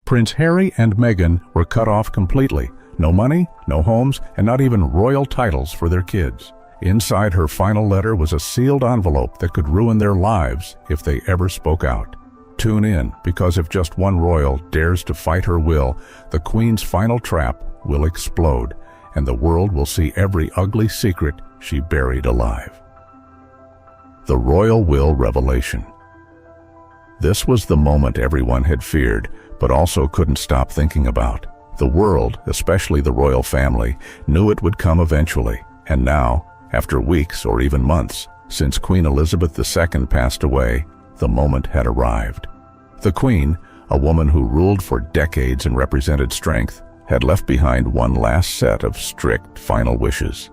Prince Harry and Meghan were cut off completely. No money, no homes, and not even royal titles for their kids. Inside her final letter was a sealed envelope that could ruin their lives if they ever spoke out. Tune in, because if just one royal dares to fight her will, the Queen's final trap will explode, and the world will see every ugly secret she buried alive. The Royal Will Revelation. This was the moment everyone had feared, but also couldn't stop thinking about. The world, especially the royal family, knew it would come eventually, and now, after weeks or even months since Queen Elizabeth II passed away, the moment had arrived. The Queen, a woman who ruled for decades and represented strength, had left behind one last set of strict final wishes.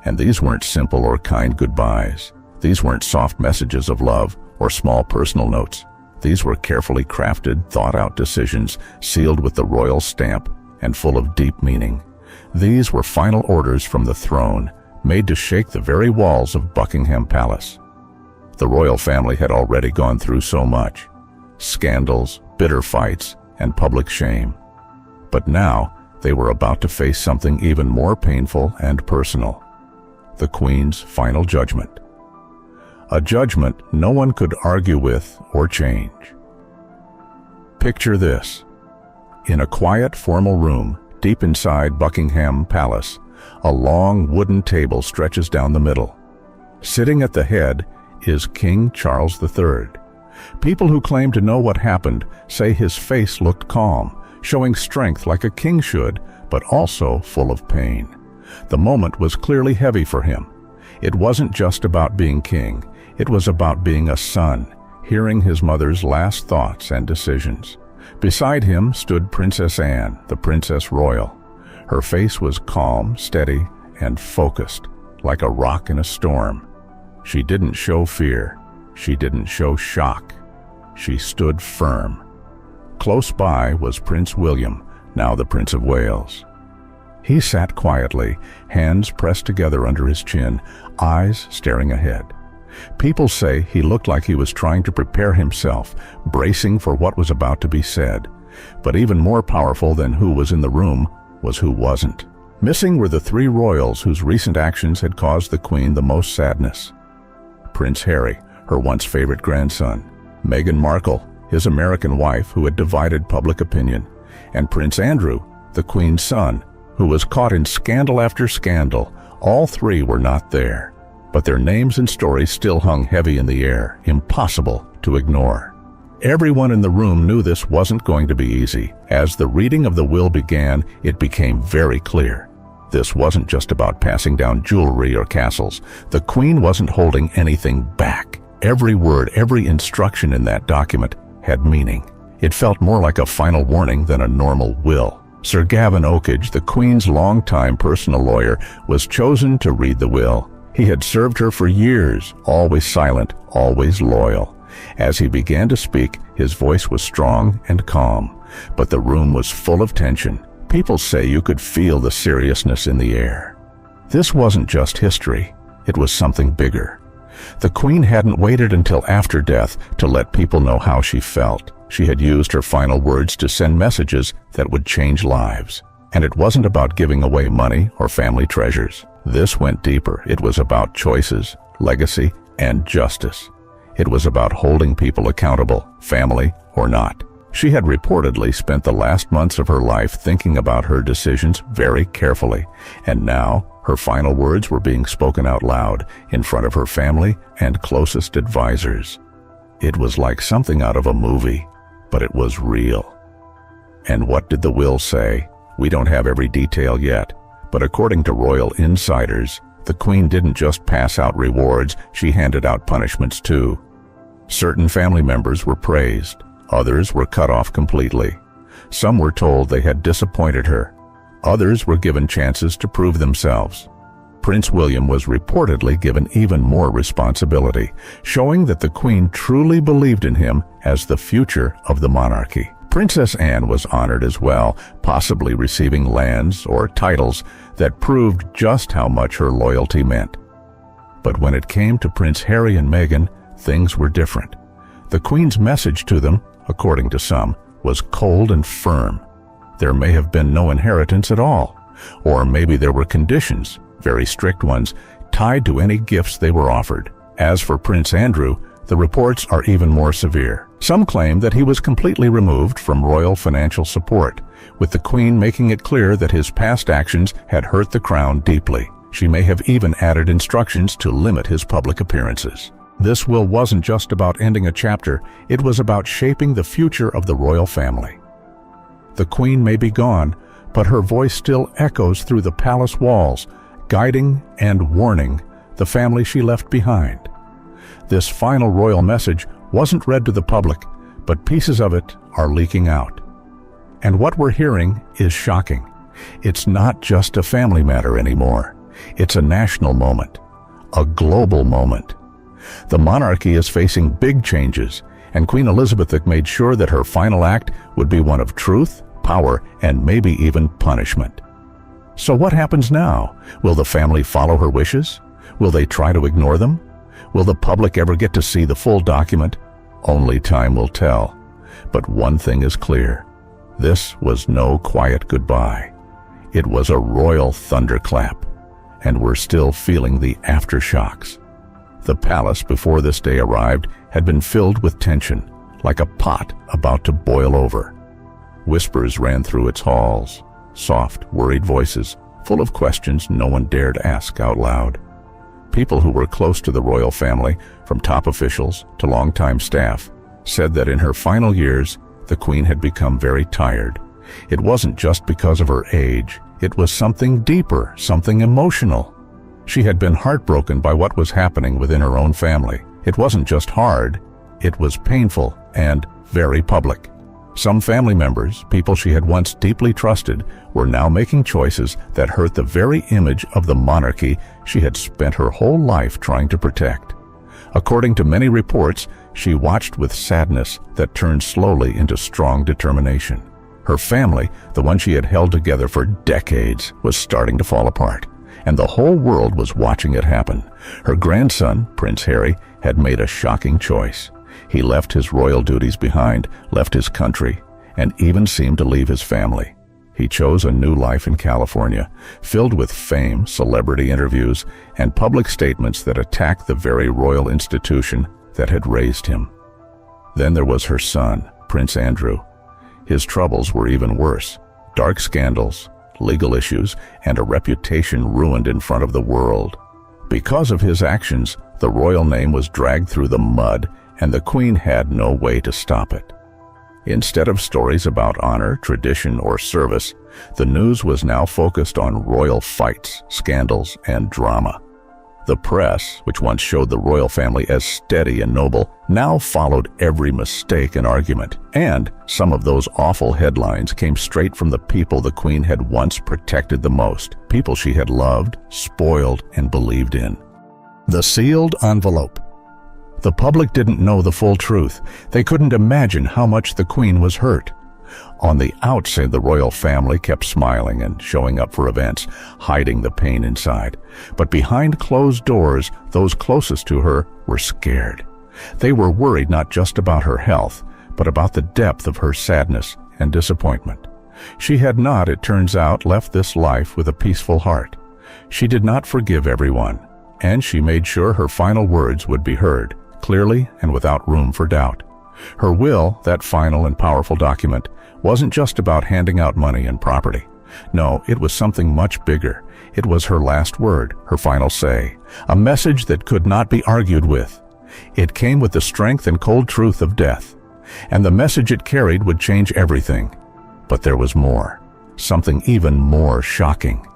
And these weren't simple or kind goodbyes. These weren't soft messages of love or small personal notes. These were carefully crafted, thought-out decisions, sealed with the royal stamp and full of deep meaning. These were final orders from the throne, made to shake the very walls of Buckingham Palace. The royal family had already gone through so much: scandals, bitter fights, and public shame. But now they were about to face something even more painful and personal: the Queen's final judgment. A judgment no one could argue with or change. Picture this. In a quiet, formal room deep inside Buckingham Palace, a long wooden table stretches down the middle. Sitting at the head is King Charles III. People who claim to know what happened say his face looked calm, showing strength like a king should, but also full of pain. The moment was clearly heavy for him. It wasn't just about being king. It was about being a son, hearing his mother's last thoughts and decisions. Beside him stood Princess Anne, the Princess Royal. Her face was calm, steady, and focused, like a rock in a storm. She didn't show fear. She didn't show shock. She stood firm. Close by was Prince William, now the Prince of Wales. He sat quietly, hands pressed together under his chin, eyes staring ahead. People say he looked like he was trying to prepare himself, bracing for what was about to be said. But even more powerful than who was in the room was who wasn't. Missing were the three royals whose recent actions had caused the Queen the most sadness: Prince Harry, her once favorite grandson; Meghan Markle, his American wife who had divided public opinion; and Prince Andrew, the Queen's son, who was caught in scandal after scandal. All three were not there, but their names and stories still hung heavy in the air, impossible to ignore. Everyone in the room knew this wasn't going to be easy. As the reading of the will began, it became very clear. This wasn't just about passing down jewelry or castles. The Queen wasn't holding anything back. Every word, every instruction in that document had meaning. It felt more like a final warning than a normal will. Sir Gavin Oakage, the Queen's longtime personal lawyer, was chosen to read the will. He had served her for years, always silent, always loyal. As he began to speak, his voice was strong and calm, but the room was full of tension. People say you could feel the seriousness in the air. This wasn't just history, it was something bigger. The Queen hadn't waited until after death to let people know how she felt. She had used her final words to send messages that would change lives. And it wasn't about giving away money or family treasures. This went deeper. It was about choices, legacy, and justice. It was about holding people accountable, family or not. She had reportedly spent the last months of her life thinking about her decisions very carefully, and now her final words were being spoken out loud in front of her family and closest advisors. It was like something out of a movie, but it was real. And what did the will say? We don't have every detail yet, but according to royal insiders, the Queen didn't just pass out rewards, she handed out punishments too. Certain family members were praised, others were cut off completely. Some were told they had disappointed her. Others were given chances to prove themselves. Prince William was reportedly given even more responsibility, showing that the Queen truly believed in him as the future of the monarchy. Princess Anne was honored as well, possibly receiving lands or titles that proved just how much her loyalty meant. But when it came to Prince Harry and Meghan, things were different. The Queen's message to them, according to some, was cold and firm. There may have been no inheritance at all, or maybe there were conditions, very strict ones, tied to any gifts they were offered. As for Prince Andrew, the reports are even more severe. Some claim that he was completely removed from royal financial support, with the Queen making it clear that his past actions had hurt the crown deeply. She may have even added instructions to limit his public appearances. This will wasn't just about ending a chapter, it was about shaping the future of the royal family. The Queen may be gone, but her voice still echoes through the palace walls, guiding and warning the family she left behind. This final royal message wasn't read to the public, but pieces of it are leaking out. And what we're hearing is shocking. It's not just a family matter anymore. It's a national moment, a global moment. The monarchy is facing big changes, and Queen Elizabeth made sure that her final act would be one of truth, power, and maybe even punishment. So what happens now? Will the family follow her wishes? Will they try to ignore them? Will the public ever get to see the full document? Only time will tell. But one thing is clear. This was no quiet goodbye. It was a royal thunderclap, and we're still feeling the aftershocks. The palace before this day arrived had been filled with tension, like a pot about to boil over. Whispers ran through its halls, soft, worried voices, full of questions no one dared ask out loud. People who were close to the royal family, from top officials to longtime staff, said that in her final years, the Queen had become very tired. It wasn't just because of her age. It was something deeper, something emotional. She had been heartbroken by what was happening within her own family. It wasn't just hard, it was painful and very public. Some family members, people she had once deeply trusted, were now making choices that hurt the very image of the monarchy she had spent her whole life trying to protect. According to many reports, she watched with sadness that turned slowly into strong determination. Her family, the one she had held together for decades, was starting to fall apart, and the whole world was watching it happen. Her grandson, Prince Harry, had made a shocking choice. He left his royal duties behind, left his country, and even seemed to leave his family. He chose a new life in California, filled with fame, celebrity interviews, and public statements that attacked the very royal institution that had raised him. Then there was her son, Prince Andrew. His troubles were even worse. Dark scandals, legal issues, and a reputation ruined in front of the world. Because of his actions, the royal name was dragged through the mud, and the Queen had no way to stop it. Instead of stories about honor, tradition, or service, the news was now focused on royal fights, scandals, and drama. The press, which once showed the royal family as steady and noble, now followed every mistake and argument. And some of those awful headlines came straight from the people the Queen had once protected the most, people she had loved, spoiled, and believed in. The sealed envelope. The public didn't know the full truth. They couldn't imagine how much the Queen was hurt. On the outside, the royal family kept smiling and showing up for events, hiding the pain inside. But behind closed doors, those closest to her were scared. They were worried not just about her health, but about the depth of her sadness and disappointment. She had not, it turns out, left this life with a peaceful heart. She did not forgive everyone, and she made sure her final words would be heard, clearly and without room for doubt. Her will, that final and powerful document, wasn't just about handing out money and property. No, it was something much bigger. It was her last word, her final say, a message that could not be argued with. It came with the strength and cold truth of death, and the message it carried would change everything. But there was more, something even more shocking.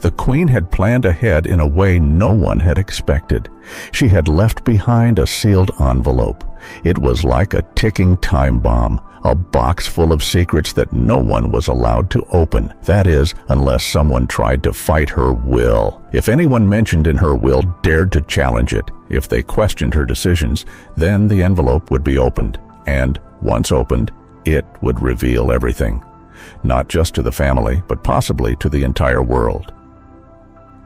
The Queen had planned ahead in a way no one had expected. She had left behind a sealed envelope. It was like a ticking time bomb, a box full of secrets that no one was allowed to open. That is, unless someone tried to fight her will. If anyone mentioned in her will dared to challenge it, if they questioned her decisions, then the envelope would be opened. And once opened, it would reveal everything. Not just to the family, but possibly to the entire world.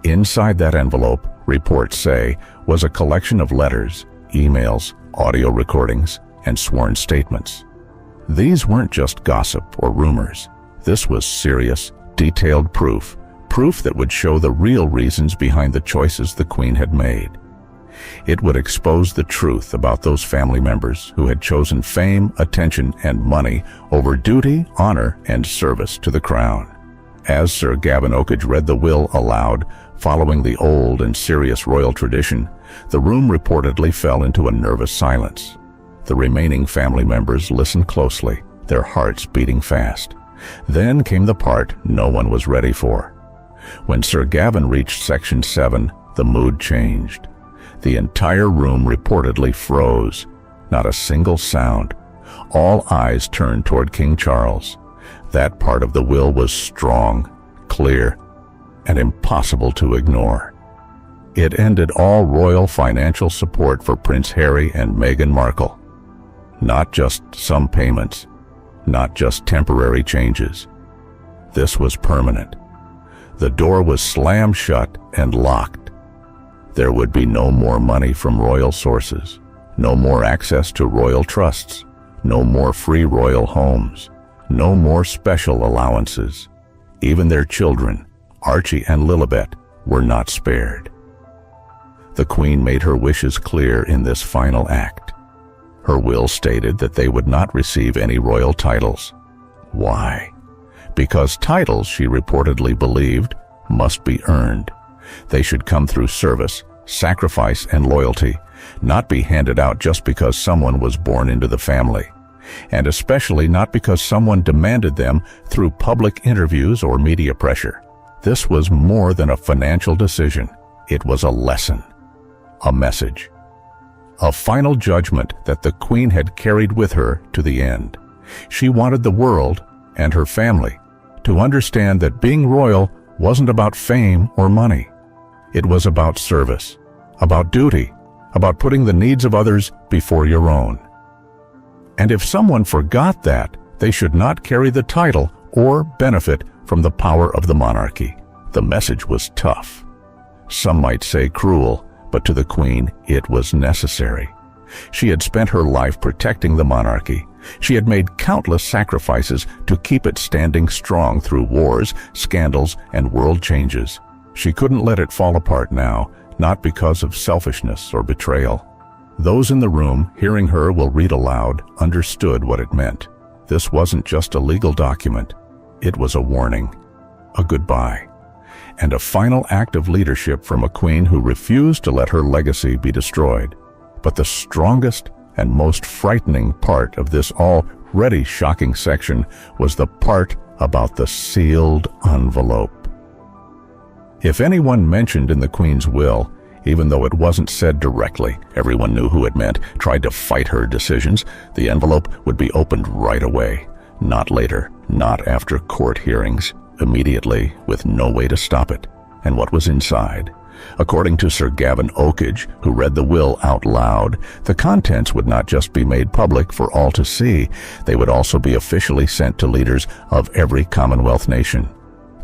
Inside that envelope, reports say, was a collection of letters, emails, audio recordings, and sworn statements. These weren't just gossip or rumors. This was serious, detailed proof that would show the real reasons behind the choices the Queen had made. It would expose the truth about those family members who had chosen fame, attention, and money over duty, honor, and service to the crown. As Sir Gavin Oakage read the will aloud, following the old and serious royal tradition, the room reportedly fell into a nervous silence. The remaining family members listened closely, their hearts beating fast. Then came the part no one was ready for. When Sir Gavin reached Section 7, the mood changed. The entire room reportedly froze. Not a single sound. All eyes turned toward King Charles. That part of the will was strong, clear, and impossible to ignore. It ended all royal financial support for Prince Harry and Meghan Markle. Not just some payments, not just temporary changes. This was permanent. The door was slammed shut and locked. There would be no more money from royal sources, no more access to royal trusts, no more free royal homes, no more special allowances. Even their children, Archie and Lilibet, were not spared. The Queen made her wishes clear in this final act. Her will stated that they would not receive any royal titles. Why? Because titles, she reportedly believed, must be earned. They should come through service, sacrifice, and loyalty, not be handed out just because someone was born into the family, and especially not because someone demanded them through public interviews or media pressure. This was more than a financial decision. It was a lesson, a message, a final judgment that the Queen had carried with her to the end. She wanted the world, and her family, to understand that being royal wasn't about fame or money. It was about service, about duty, about putting the needs of others before your own. And if someone forgot that, they should not carry the title or benefit from the power of the monarchy. The message was tough. Some might say cruel, but to the Queen, it was necessary. She had spent her life protecting the monarchy. She had made countless sacrifices to keep it standing strong through wars, scandals, and world changes. She couldn't let it fall apart now, not because of selfishness or betrayal. Those in the room, hearing her will read aloud, understood what it meant. This wasn't just a legal document. It was a warning, a goodbye, and a final act of leadership from a queen who refused to let her legacy be destroyed. But the strongest and most frightening part of this already shocking section was the part about the sealed envelope. If anyone mentioned in the Queen's will, even though it wasn't said directly, everyone knew who it meant, tried to fight her decisions, the envelope would be opened right away. Not later, not after court hearings, immediately, with no way to stop it. And what was inside? According to Sir Gavin Oakage, who read the will out loud, the contents would not just be made public for all to see, they would also be officially sent to leaders of every Commonwealth nation.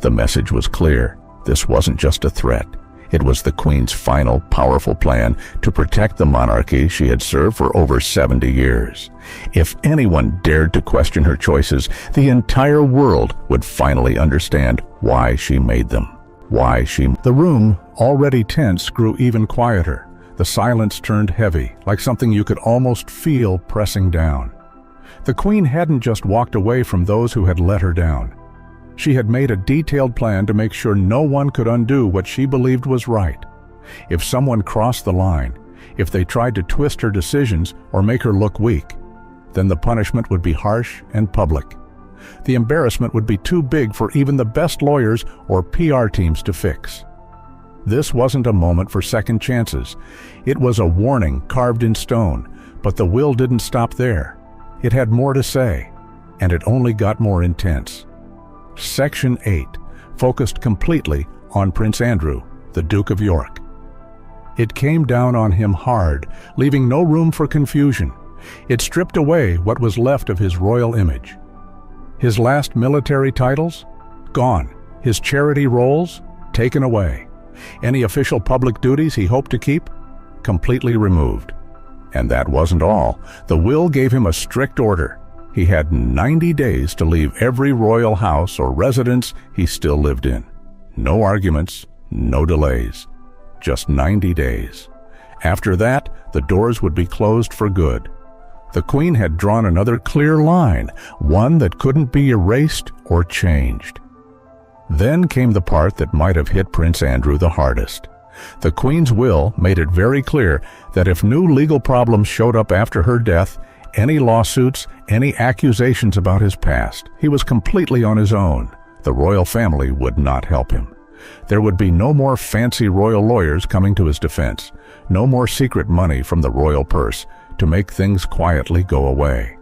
The message was clear. This wasn't just a threat. It was the Queen's final, powerful plan to protect the monarchy she had served for over 70 years. If anyone dared to question her choices, the entire world would finally understand why she made them. The room, already tense, grew even quieter. The silence turned heavy, like something you could almost feel pressing down. The Queen hadn't just walked away from those who had let her down. She had made a detailed plan to make sure no one could undo what she believed was right. If someone crossed the line, if they tried to twist her decisions or make her look weak, then the punishment would be harsh and public. The embarrassment would be too big for even the best lawyers or PR teams to fix. This wasn't a moment for second chances. It was a warning carved in stone, but the will didn't stop there. It had more to say, and it only got more intense. Section 8 focused completely on Prince Andrew, the Duke of York. It came down on him hard, leaving no room for confusion. It stripped away what was left of his royal image. His last military titles? Gone. His charity roles? Taken away. Any official public duties he hoped to keep? Completely removed. And that wasn't all. The will gave him a strict order. He had 90 days to leave every royal house or residence he still lived in. No arguments, no delays. Just 90 days. After that, the doors would be closed for good. The Queen had drawn another clear line, one that couldn't be erased or changed. Then came the part that might have hit Prince Andrew the hardest. The Queen's will made it very clear that if new legal problems showed up after her death, any lawsuits, any accusations about his past, he was completely on his own. The royal family would not help him. There would be no more fancy royal lawyers coming to his defense, no more secret money from the royal purse to make things quietly go away,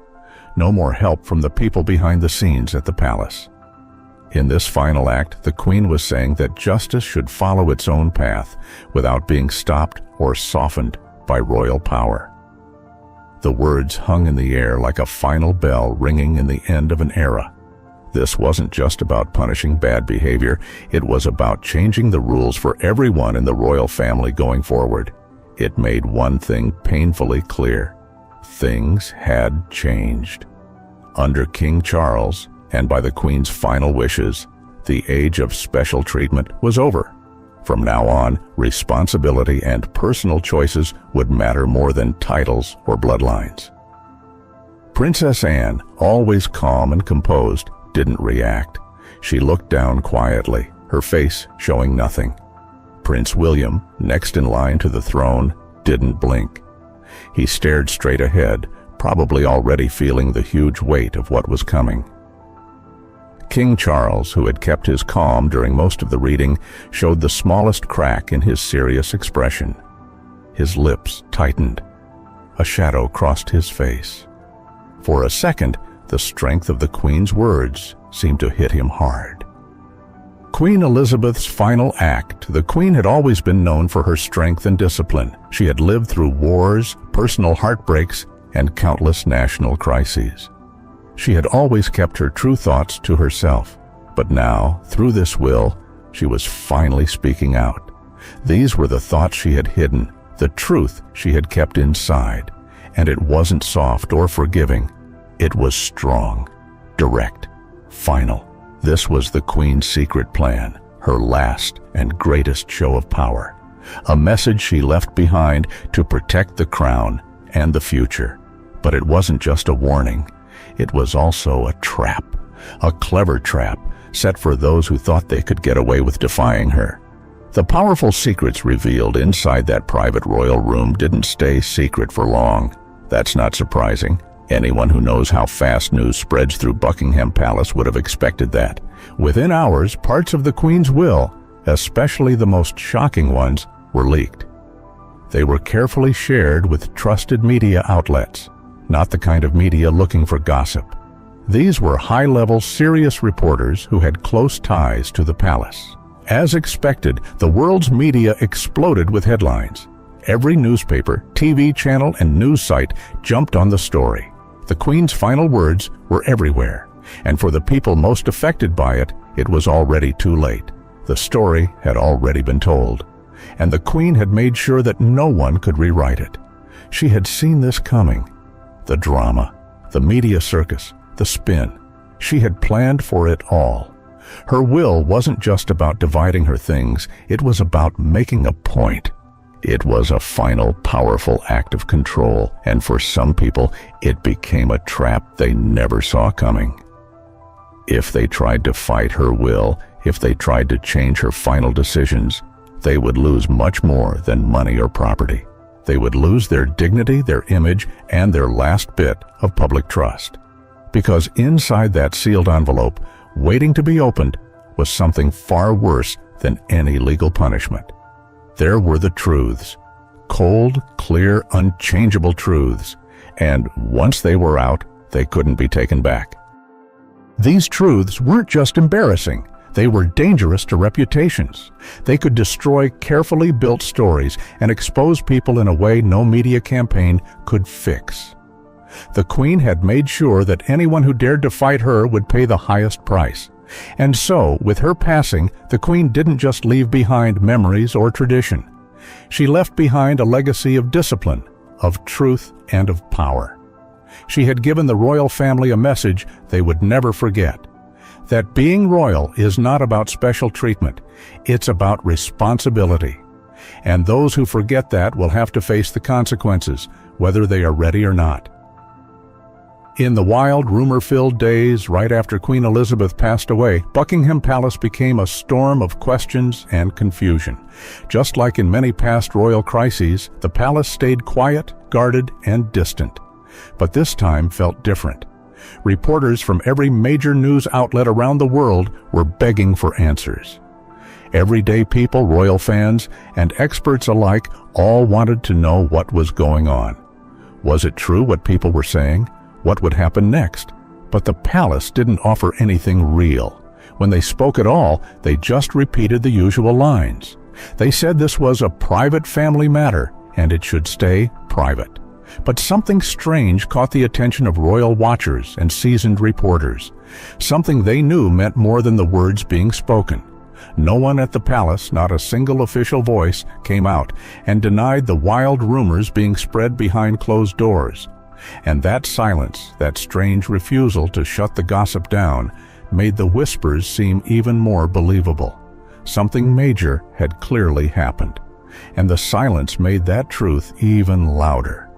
no more help from the people behind the scenes at the palace. In this final act, the Queen was saying that justice should follow its own path without being stopped or softened by royal power. The words hung in the air like a final bell ringing in the end of an era. This wasn't just about punishing bad behavior, it was about changing the rules for everyone in the royal family going forward. It made one thing painfully clear. Things had changed. Under King Charles, and by the Queen's final wishes, the age of special treatment was over. From now on, responsibility and personal choices would matter more than titles or bloodlines. Princess Anne, always calm and composed, didn't react. She looked down quietly, her face showing nothing. Prince William, next in line to the throne, didn't blink. He stared straight ahead, probably already feeling the huge weight of what was coming. King Charles, who had kept his calm during most of the reading, showed the smallest crack in his serious expression. His lips tightened. A shadow crossed his face. For a second, the strength of the Queen's words seemed to hit him hard. Queen Elizabeth's final act. The Queen had always been known for her strength and discipline. She had lived through wars, personal heartbreaks, and countless national crises. She had always kept her true thoughts to herself, but now, through this will, she was finally speaking out. These were the thoughts she had hidden, the truth she had kept inside, and it wasn't soft or forgiving. It was strong, direct, final. This was the Queen's secret plan, her last and greatest show of power, a message she left behind to protect the crown and the future. But it wasn't just a warning. It was also a trap, a clever trap, set for those who thought they could get away with defying her. The powerful secrets revealed inside that private royal room didn't stay secret for long. That's not surprising. Anyone who knows how fast news spreads through Buckingham Palace would have expected that. Within hours, parts of the Queen's will, especially the most shocking ones, were leaked. They were carefully shared with trusted media outlets, not the kind of media looking for gossip. These were high-level, serious reporters who had close ties to the palace. As expected, the world's media exploded with headlines. Every newspaper, TV channel, and news site jumped on the story. The Queen's final words were everywhere, and for the people most affected by it, it was already too late. The story had already been told, and the Queen had made sure that no one could rewrite it. She had seen this coming. The drama, the media circus, the spin. She had planned for it all. Her will wasn't just about dividing her things, it was about making a point. It was a final, powerful act of control, and for some people, it became a trap they never saw coming. If they tried to fight her will, if they tried to change her final decisions, they would lose much more than money or property. They would lose their dignity, their image, and their last bit of public trust. Because inside that sealed envelope, waiting to be opened, was something far worse than any legal punishment. There were the truths. Cold, clear, unchangeable truths. And once they were out, they couldn't be taken back. These truths weren't just embarrassing. They were dangerous to reputations. They could destroy carefully built stories and expose people in a way no media campaign could fix. The Queen had made sure that anyone who dared to fight her would pay the highest price. And so, with her passing, the Queen didn't just leave behind memories or tradition. She left behind a legacy of discipline, of truth, and of power. She had given the royal family a message they would never forget. That being royal is not about special treatment, it's about responsibility. And those who forget that will have to face the consequences, whether they are ready or not. In the wild, rumor-filled days right after Queen Elizabeth passed away, Buckingham Palace became a storm of questions and confusion. Just like in many past royal crises, the palace stayed quiet, guarded, and distant. But this time felt different. Reporters from every major news outlet around the world were begging for answers. Everyday people, royal fans, and experts alike all wanted to know what was going on. Was it true what people were saying? What would happen next? But the palace didn't offer anything real. When they spoke at all, they just repeated the usual lines. They said this was a private family matter, and it should stay private. But something strange caught the attention of royal watchers and seasoned reporters. Something they knew meant more than the words being spoken. No one at the palace, not a single official voice, came out and denied the wild rumors being spread behind closed doors. And that silence, that strange refusal to shut the gossip down, made the whispers seem even more believable. Something major had clearly happened, and the silence made that truth even louder.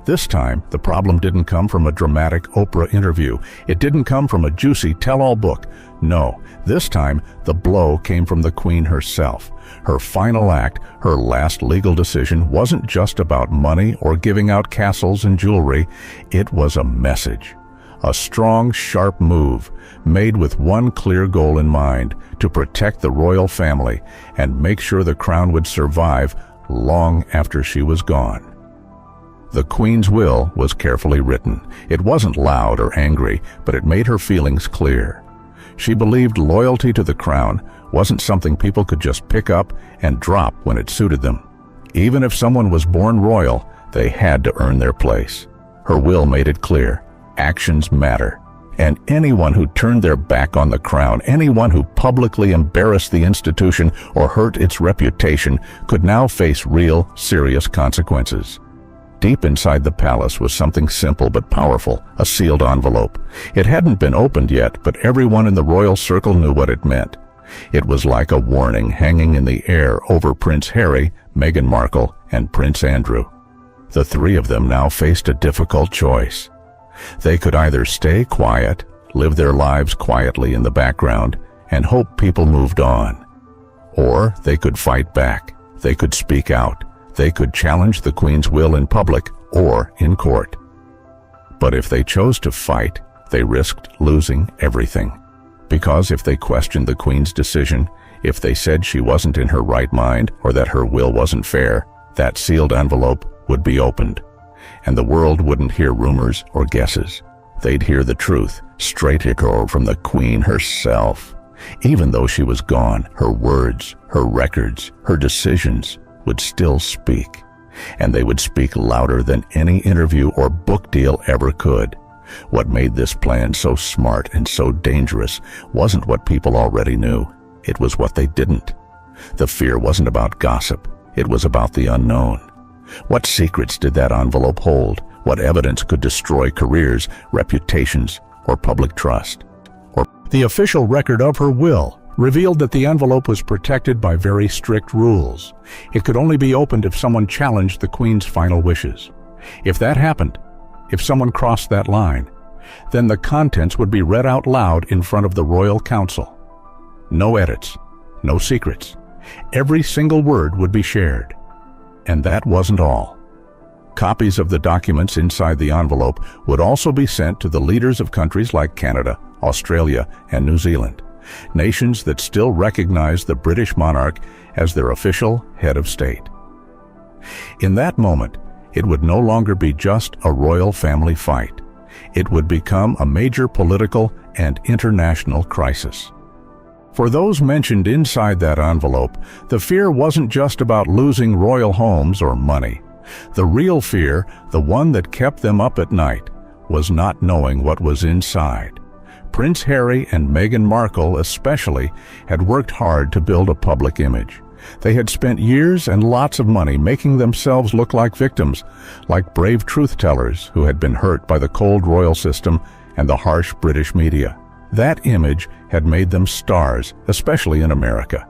This time, the problem didn't come from a dramatic Oprah interview. It didn't come from a juicy tell-all book. No, this time, the blow came from the Queen herself. Her final act, her last legal decision, wasn't just about money or giving out castles and jewelry. It was a message. A strong, sharp move, made with one clear goal in mind: to protect the royal family and make sure the crown would survive long after she was gone. The Queen's will was carefully written. It wasn't loud or angry, but it made her feelings clear. She believed loyalty to the crown wasn't something people could just pick up and drop when it suited them. Even if someone was born royal, they had to earn their place. Her will made it clear: actions matter. And anyone who turned their back on the crown, anyone who publicly embarrassed the institution or hurt its reputation, could now face real, serious consequences. Deep inside the palace was something simple but powerful, a sealed envelope. It hadn't been opened yet, but everyone in the royal circle knew what it meant. It was like a warning hanging in the air over Prince Harry, Meghan Markle, and Prince Andrew. The three of them now faced a difficult choice. They could either stay quiet, live their lives quietly in the background, and hope people moved on. Or they could fight back. They could speak out. They could challenge the Queen's will in public or in court. But if they chose to fight, they risked losing everything. Because if they questioned the Queen's decision, if they said she wasn't in her right mind or that her will wasn't fair, that sealed envelope would be opened. And the world wouldn't hear rumors or guesses. They'd hear the truth, straight from the Queen herself. Even though she was gone, her words, her records, her decisions would still speak. And they would speak louder than any interview or book deal ever could. What made this plan so smart and so dangerous wasn't what people already knew. It was what they didn't. The fear wasn't about gossip. It was about the unknown. What secrets did that envelope hold? What evidence could destroy careers, reputations, or public trust? Or the official record of her will revealed that the envelope was protected by very strict rules. It could only be opened if someone challenged the Queen's final wishes. If that happened, if someone crossed that line, then the contents would be read out loud in front of the Royal Council. No edits, no secrets. Every single word would be shared. And that wasn't all. Copies of the documents inside the envelope would also be sent to the leaders of countries like Canada, Australia, and New Zealand, nations that still recognize the British monarch as their official head of state. In that moment, it would no longer be just a royal family fight. It would become a major political and international crisis. For those mentioned inside that envelope, the fear wasn't just about losing royal homes or money. The real fear, the one that kept them up at night, was not knowing what was inside. Prince Harry and Meghan Markle especially had worked hard to build a public image. They had spent years and lots of money making themselves look like victims, like brave truth-tellers who had been hurt by the cold royal system and the harsh British media. That image had made them stars, especially in America.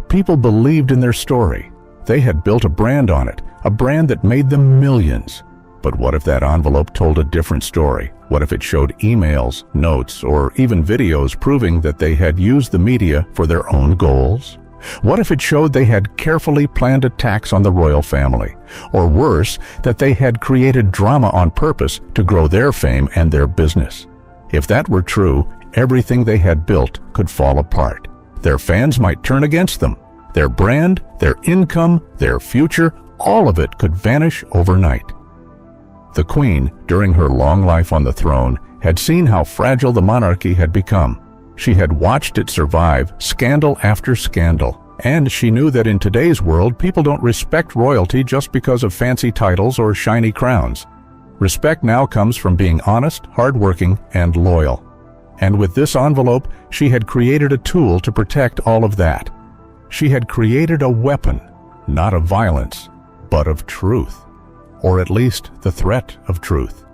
People believed in their story. They had built a brand on it, a brand that made them millions. But what if that envelope told a different story? What if it showed emails, notes, or even videos proving that they had used the media for their own goals? What if it showed they had carefully planned attacks on the royal family? Or worse, that they had created drama on purpose to grow their fame and their business? If that were true, everything they had built could fall apart. Their fans might turn against them. Their brand, their income, their future, all of it could vanish overnight. The Queen, during her long life on the throne, had seen how fragile the monarchy had become. She had watched it survive scandal after scandal, and she knew that in today's world people don't respect royalty just because of fancy titles or shiny crowns. Respect now comes from being honest, hardworking, and loyal. And with this envelope, she had created a tool to protect all of that. She had created a weapon, not of violence, but of truth, or at least the threat of truth.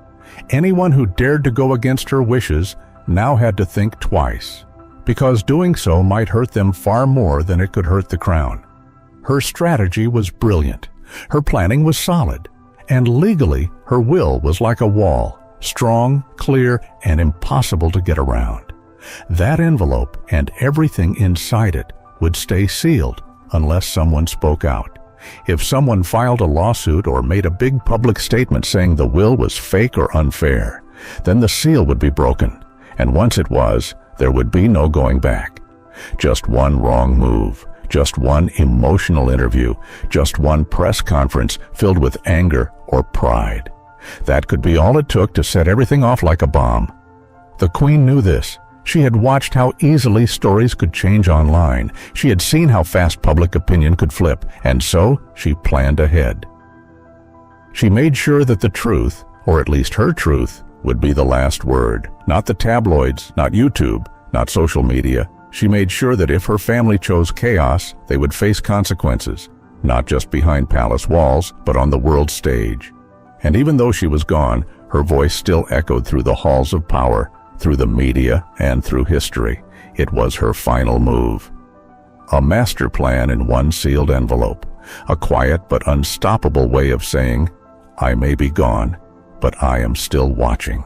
Anyone who dared to go against her wishes now had to think twice, because doing so might hurt them far more than it could hurt the crown. Her strategy was brilliant, her planning was solid, and legally her will was like a wall, strong, clear, and impossible to get around. That envelope and everything inside it would stay sealed unless someone spoke out. If someone filed a lawsuit or made a big public statement saying the will was fake or unfair, then the seal would be broken. And once it was, there would be no going back. Just one wrong move, just one emotional interview, just one press conference filled with anger or pride. That could be all it took to set everything off like a bomb. The Queen knew this. She had watched how easily stories could change online. She had seen how fast public opinion could flip, and so she planned ahead. She made sure that the truth, or at least her truth, would be the last word. Not the tabloids, not YouTube, not social media. She made sure that if her family chose chaos, they would face consequences, not just behind palace walls, but on the world stage. And even though she was gone, her voice still echoed through the halls of power, through the media, and through history. It was her final move. A master plan in one sealed envelope. A quiet but unstoppable way of saying, I may be gone, but I am still watching.